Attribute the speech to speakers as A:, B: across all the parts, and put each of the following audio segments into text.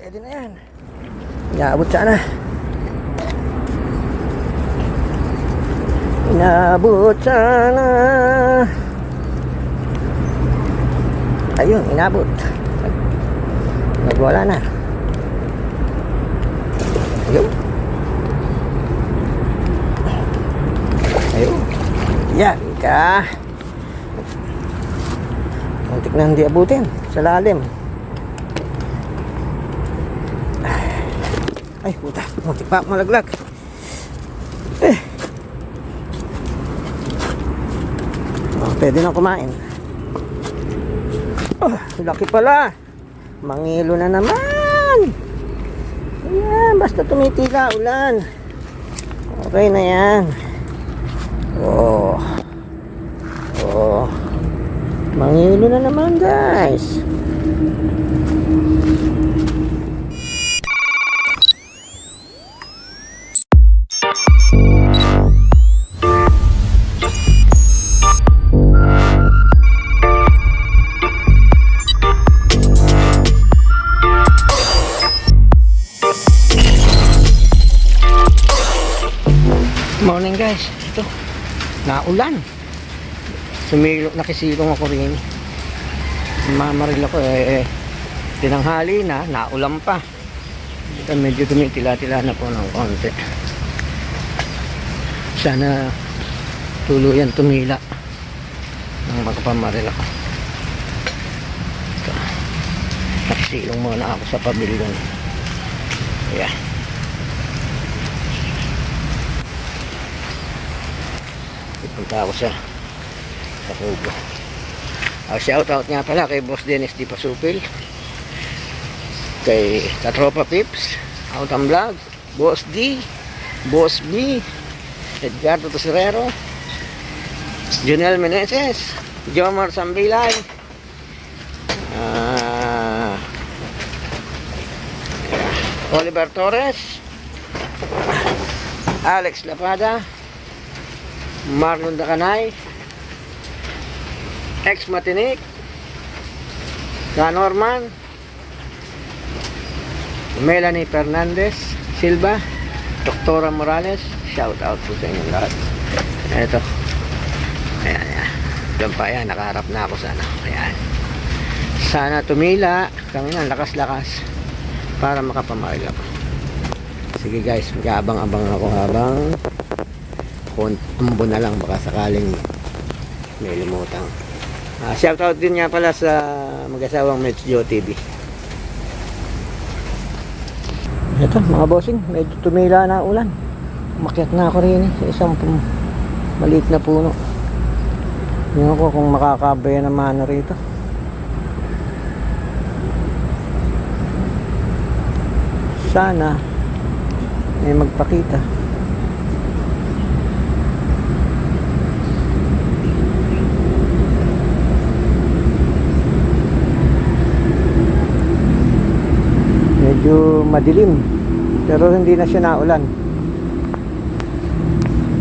A: Pwede na yan. Inaabot sana. Inaabot sana. Ayun, inabot. Nagwala na. Ayun. Ayun. Yan ka. Muntik na hindi abutin sa lalim. Ay, puta. Muntik pa malaglag. Oh, pwede na kumain. Oh, laki pala. Mangilo na naman. Ayan, basta tumitila ulan. Okay na yan. Oh. Oh. Mangilo na naman, guys. Morning guys, ito naulan. Nakisilong ako rin. Mamaril ako tinanghali na, naulan pa. Medyo tumitila-tila na po ng konti. Sana tuluyan tumila nang magpamaril ako. Ito. Nakisilong muna ako sa pavilion. Ayan. Punta ako sa Kubo. Shout out nga pala kay Boss Dennis Di Pasupil, kay Katropa Pips, Autumn Vlog, Boss D, Boss B, Edgardo Toserero, Junel Meneses, Jomar Sambilay, Oliver Torres, Alex Lapada, Marlon Dacanay, Ex Matinik, Dan Norman, Melanie Fernandez Silva, Doktora Morales. Shout out po sa inyong lahat. Ito. Ayan, ayan. Doon pa yan, nakaharap na ako sana. Ayan. Sana tumila kami ng lakas-lakas para makapamaril ako. Sige guys, mag-abang-abang ako habang tumbo na lang, baka sakaling may lumutang. Shout out din nga pala sa mag-asawang Mets Geo TV. Ito mga bossing, medyo tumila na ulan. Umakyat na ako rin sa isang maliit na puno. Tingnan ko kung makakabaya naman na rito. Sana may magpakita. Medyo madilim, pero hindi na siya naulan.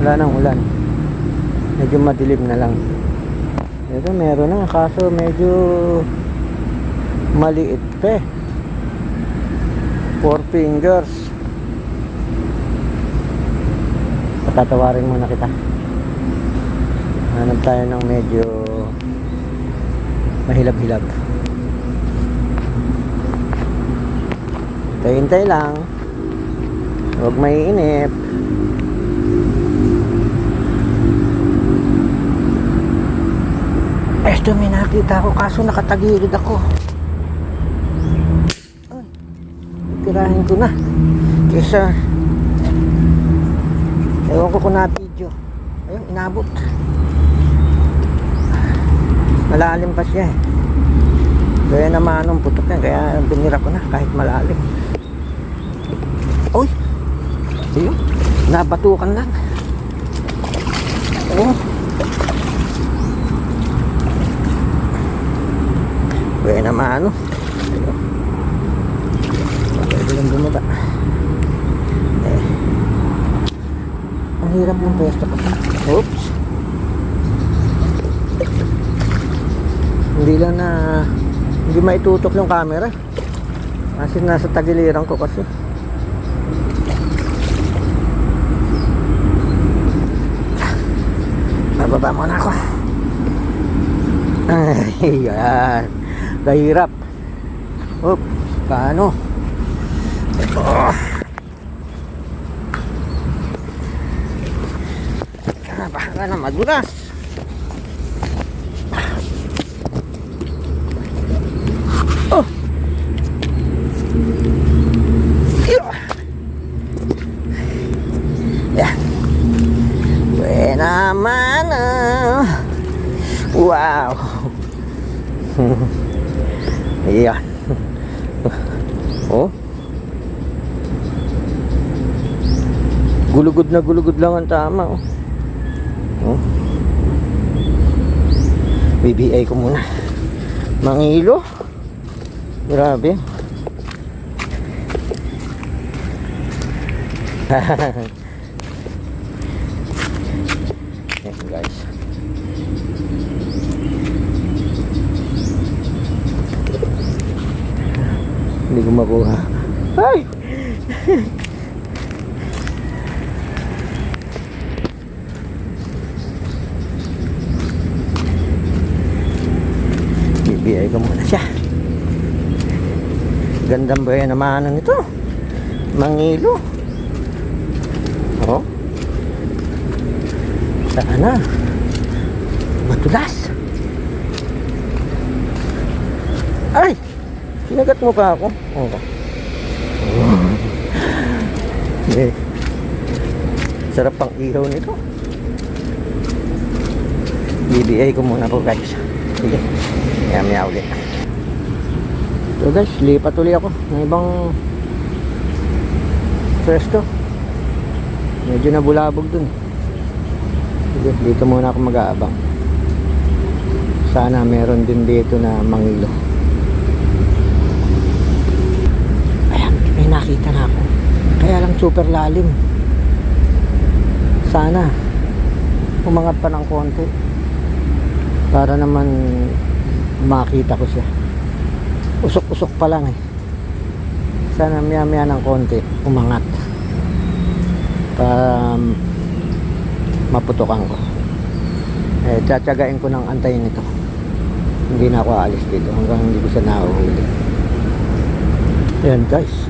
A: Wala nang ulan, medyo madilim na lang. Ito meron na, kaso medyo maliit pa. 4 fingers. Patatawarin muna kita. Hanap tayo ng medyo mahilab-hilab. Hintay lang, huwag maiinip. Eto, may nakita ako kaso nakatagilid ako. Ay, tirahin ko na kesa ewan ko kung na-video. Ayun, inabot. Malalim pa siya eh. Kaya naman anong putok yan, kaya binira ko na kahit malalim. Uy, ayun, nabatukan lang. Oh. Kaya naman ano, pwede lang bumaba. Ang hirap ng pwesto ko. Oops. Hindi lang na hindi maitutok yung camera. Kasi nasa tagiliran ko kasi. Bababa muna ako. Ay, yan. Kahirap. Oop, paano? Oh. Baka na madulas. Oh. Yan. Buena mana. Wow. Ayan. Oh. Gulugod na gulugod lang ang tama. Oh. Oh. BBI ko muna. Mangilo. Grabe. Yan guys. Hindi ko makuha. Ay! BBI ko muna siya. Gandang ba yan naman nito? Mangilo. Oh. Sana matulas. Ay! Sinagat mo pa ako. Oh. Eh. Sarap pang ihaw nito. BBI ko muna po guys. Sige. Maya ulit. So guys, lipat ulit ako ng ibang pwesto. Medyo nabulabog dun. Sige, dito muna ako mag-aabang. Sana meron din dito na mangilo. Ayan, may nakita na ako. Kaya lang super lalim. Sana umangat pa ng konti para naman makita ko siya. Usok-usok pa lang eh. Sana maya-maya ng konti umangat para maputokan ko. Eh, tsatsagain ko ng antayin ito. Hindi na ako aalis dito hanggang hindi ko siya nahuhuli. Ayan guys,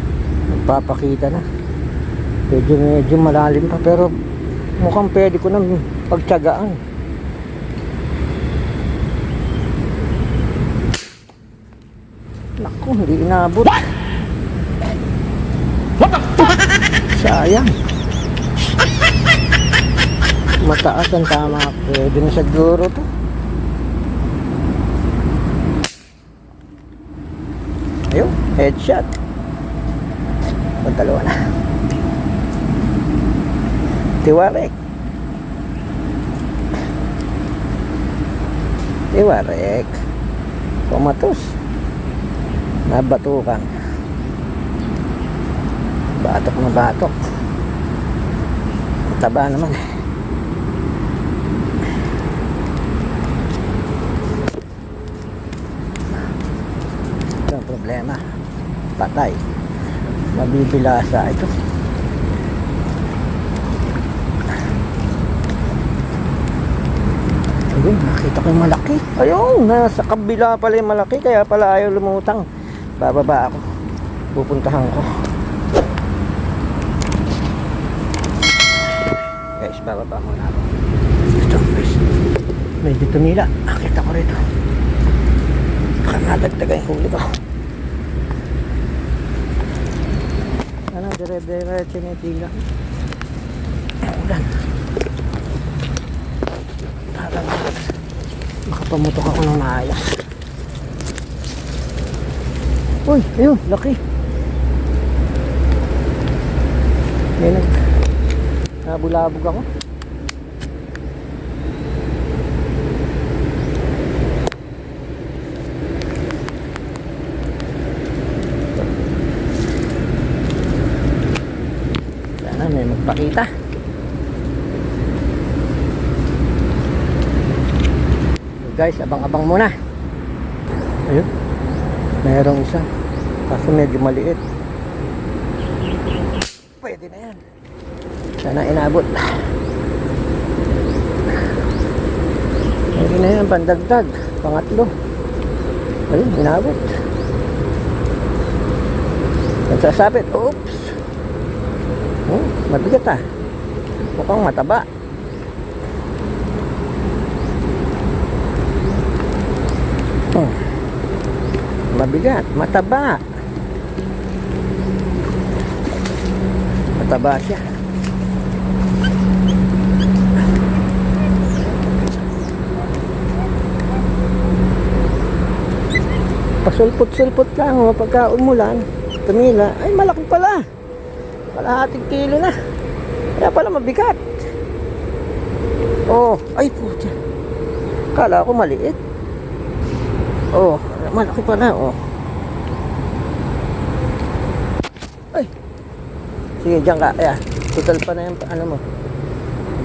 A: nagpapakita na. Medyo malalim pa pero mukhang pwede ko nang pagtsagaan. Naku, hindi inabot. What the fuck? Sayang. Mataas ang tama. Pwede na siguro to. Ayun, headshot. Pagdalawa na. Tiwarek. Tiwarek. Pumatos. Nabatukan. Batok na batok. Taba naman. Ito ang problema. Patay. Mabibilasa ito. Ayun, nakita ko yung malaki. Ayun, nasa kabila pala yung malaki. Kaya pala ayaw lumutang. Bababa ako. Pupuntahan ko. Guys, bababa muna ako. Ito guys. Medyo tumila. Nakita ko rito. Baka nadagdagan yung huli ko. Ano, dire-diretso na yung tila. Ulan. Makapamutok ako ng maayos. Uy, ayun, laki. Ayun, nabulabog ako. Sana may magpakita. Guys, abang-abang muna. Ayun, mayroong isa. Kaso medyo maliit. Pwede na yan. Sana inabot. Pwede na yan, pandagdag. Pangatlo. Ayun, inabot. Nagsasabit. Oops. Mabigat ah. Mukhang mataba. Mabigat, mataba. Mataba siya. Pasulpot-sulpot lang pagka umulan, tumila, ay malaki pala. Kalahating kilo na. Kaya pala mabigat. Oh, ay puta. Kala ko maliit. Oh, malaki pala, oh. Ay. Sige, diyan ka. Ayan. Total pa na yung ano mo.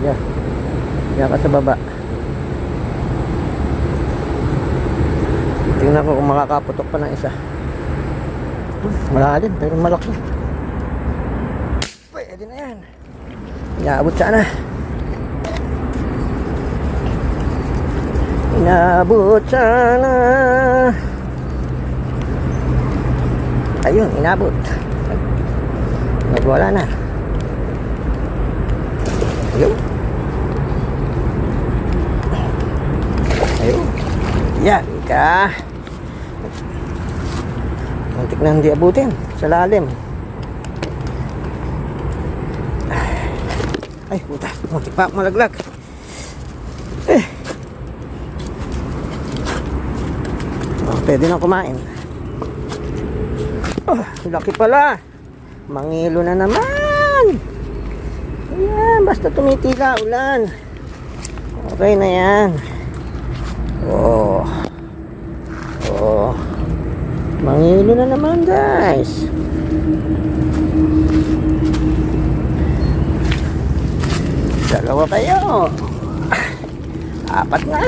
A: Diyan. Diyan ka sa baba. Tingnan ko kung makakaputok pa ng isa. Malalim, pero malaki. Pwede na yan. Inaabot sana. Inabot sana. Ayun, inabot. Nagwala na. Ayun. Ayun. Yan ka. Muntik na hindi abutin sa lalim. Ay, puta. Muntik pa malaglag. Pwede na kumain. Oh, laki pala. Mangilo na naman. Ayan, basta tumitila ulan. Okay na yan. Oh. Oh. Mangilo na naman, guys. Dalawa kayo. Apat na.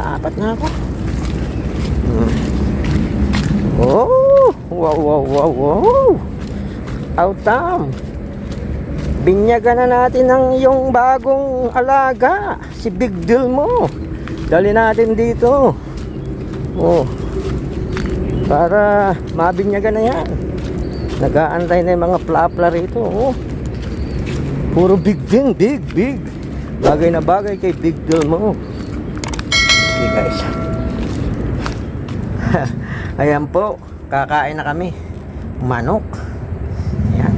A: Apat na ako. Oh, wow, wow, wow, wow. Autam. Binyagan na natin ang iyong bagong alaga, si Big Deal mo. Dali natin dito. Oh. Para mabinyagan na yan. Nag-aantay na yung mga plapla rito. Oh. Puro big din, big. Bagay na bagay kay Big Deal mo. Okay, guys. Ayan po, kakain na kami. Manok. Ayan.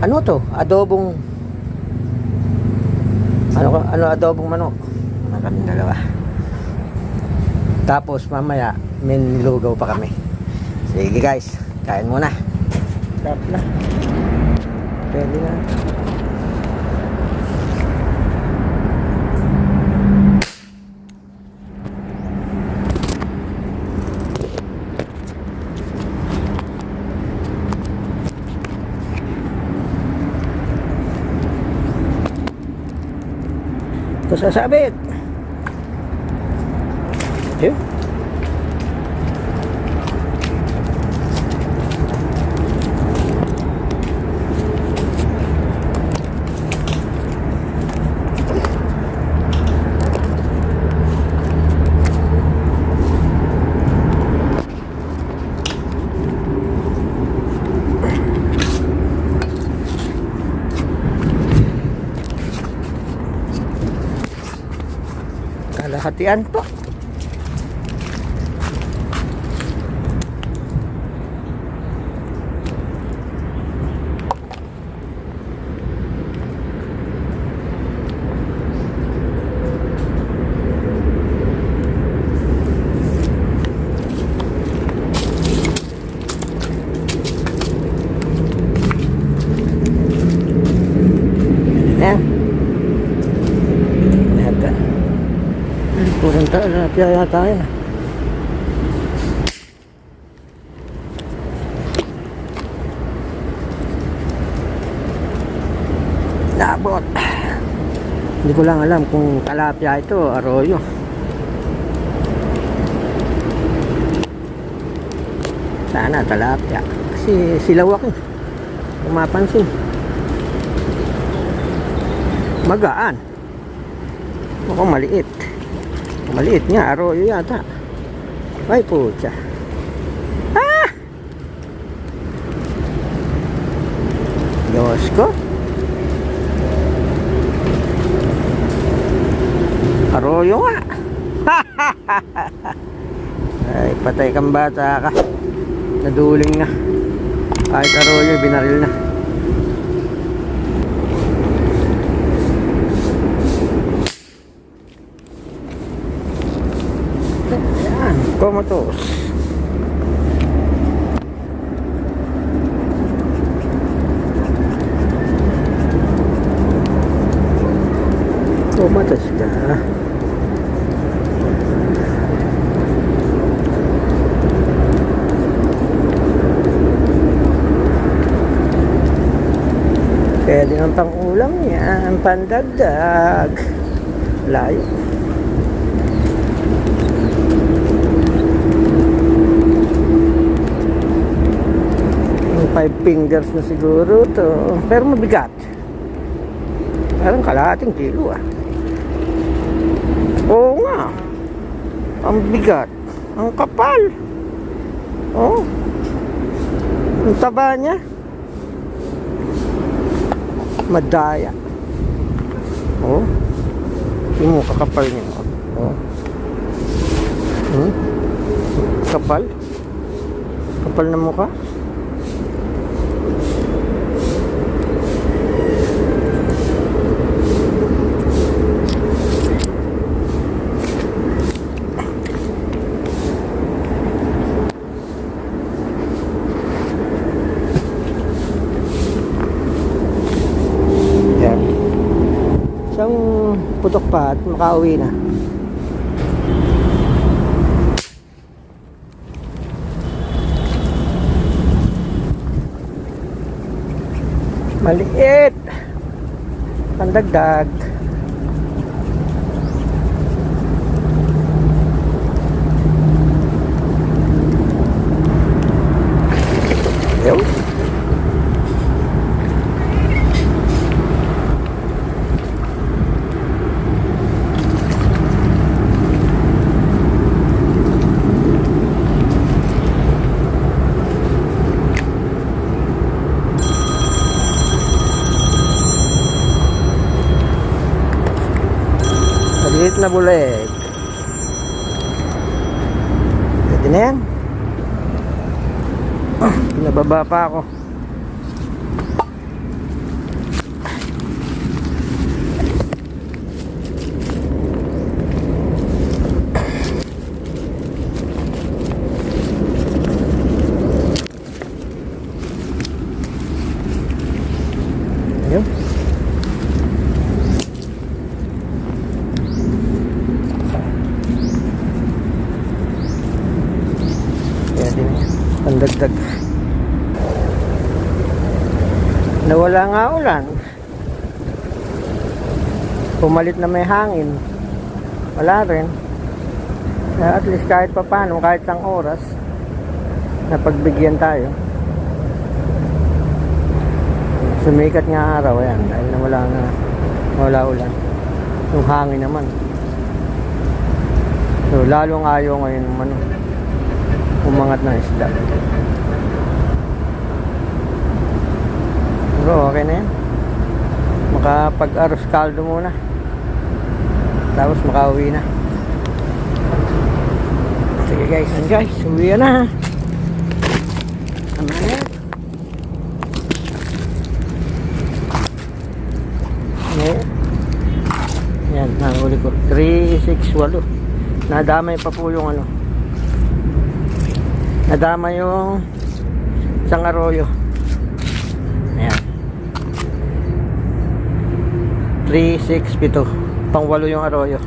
A: Ano to? Adobong. Ano adobong manok? Ano kami dalawa. Tapos mamaya may nilugaw pa kami. Sige guys, kain muna. Tap na. Pwede na. Ito sasabit. Yun. Kalahatian po. Kurang tayo, piyaya tayo. Nabot. Hindi ko lang alam kung talapia ito o arroyo. Sana talapia. Kasi silawak eh. Kung mapansin. Magaan. Mukhang maliit. Maliit nga. Arroyo yata. Ay putya. Ah! Diyos ko. Arroyo nga. Ay, patay kang bata ka. Naduling na. Kahit arroyo, binaril na. Ayan, komotos. Komotos ka. Pwede ng pang-ulam yan, pandagdag. Layo. Yung 5 fingers na siguro to. Pero mabigat. Parang kalahating kilo ah. Oo nga. Ang bigat. Ang kapal. Oh. Ang taba niya. Madaya. Oh. Yung mukha kapal niya. Oh. Kapal. Kapal na mukha. Putok pa at makauwi na. Maliit. Pandagdag. Yo. Maliit na buleg. Pwede na yan. Pinababa pa ako. Ayun. Pandagdag. Nawala nga ulan. Pumalit na may hangin. Wala rin. At least kahit pa paano, kahit isang oras, napagbigyan tayo. Sumikat nga araw yan dahil wala ulan. Yung hangin naman. So, lalong ayaw ngayon umangat na isda. Pero okay na yan. Makapag-aros kaldo muna. Tapos makauwi na. Sige guys, uwi na. Tama na yan. Yan, nahuli ko 368. Nadamay pa po yung nadama yung isang arroyo. Ayan, 362. Pang-8 yung arroyo.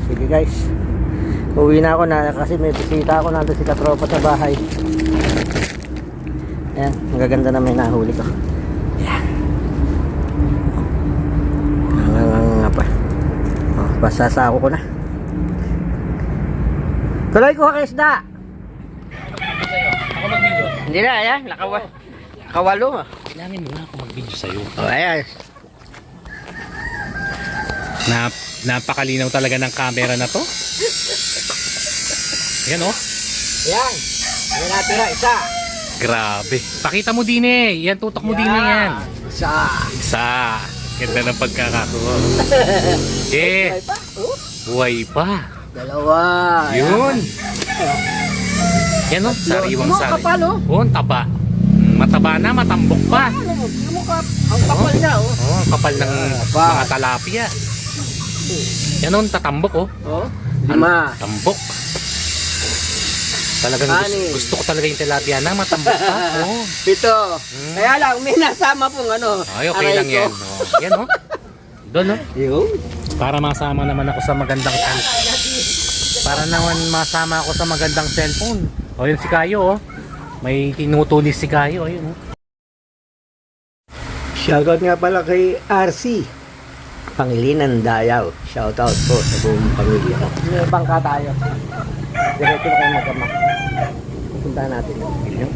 A: Sige guys, uwi na ako kasi may bisita ako nandun si katropa sa bahay. Ayan, magaganda na may nahuli ko. Ayan, nga pa. Basasako ko na. Tuloy ko ka isda. Hindi na, ayan. Nakawalo.
B: Kailangan mo nga ako mag-video sa'yo.
A: Oh, ayan.
B: Napakalinaw talaga ng camera na to. Yan oh.
A: Ayan. Ayan natira, isa.
B: Grabe. Pakita mo din eh. Yan, tutok mo din eh yan. Isa. Ganda ng pagkakakuha. Eh.
A: Buhay pa? Oh.
B: Buhay pa.
A: Dalawa.
B: Yun. Yan oh. Sariwang sari.
A: Kapal oh.
B: Oh, taba. Mataba na, matambok pa.
A: Yung mukha, ang kapal niya oh.
B: Oh, ang kapal ng mga talapia. Yan oh, tatambok oh.
A: Oh. 5.
B: Tambok. Talagang gusto ko talaga yung tilapia na matambok pa. Oh.
A: 7. Kaya lang, may nasama pong ano.
B: Ay, okay lang yan. Oh. Yan oh. Doon oh.
A: Yung?
B: Para masama naman ako sa magandang Para naman masama ako sa magandang cellphone. O yun si Kayo oh. May tinutulis si Kayo. Ayun oh.
A: Shoutout nga pala kay RC Pangilinan Dayaw. Shoutout po sa buong pamilya. May bangka tayo. Diretso na kayo magkama. Pupuntahan natin yung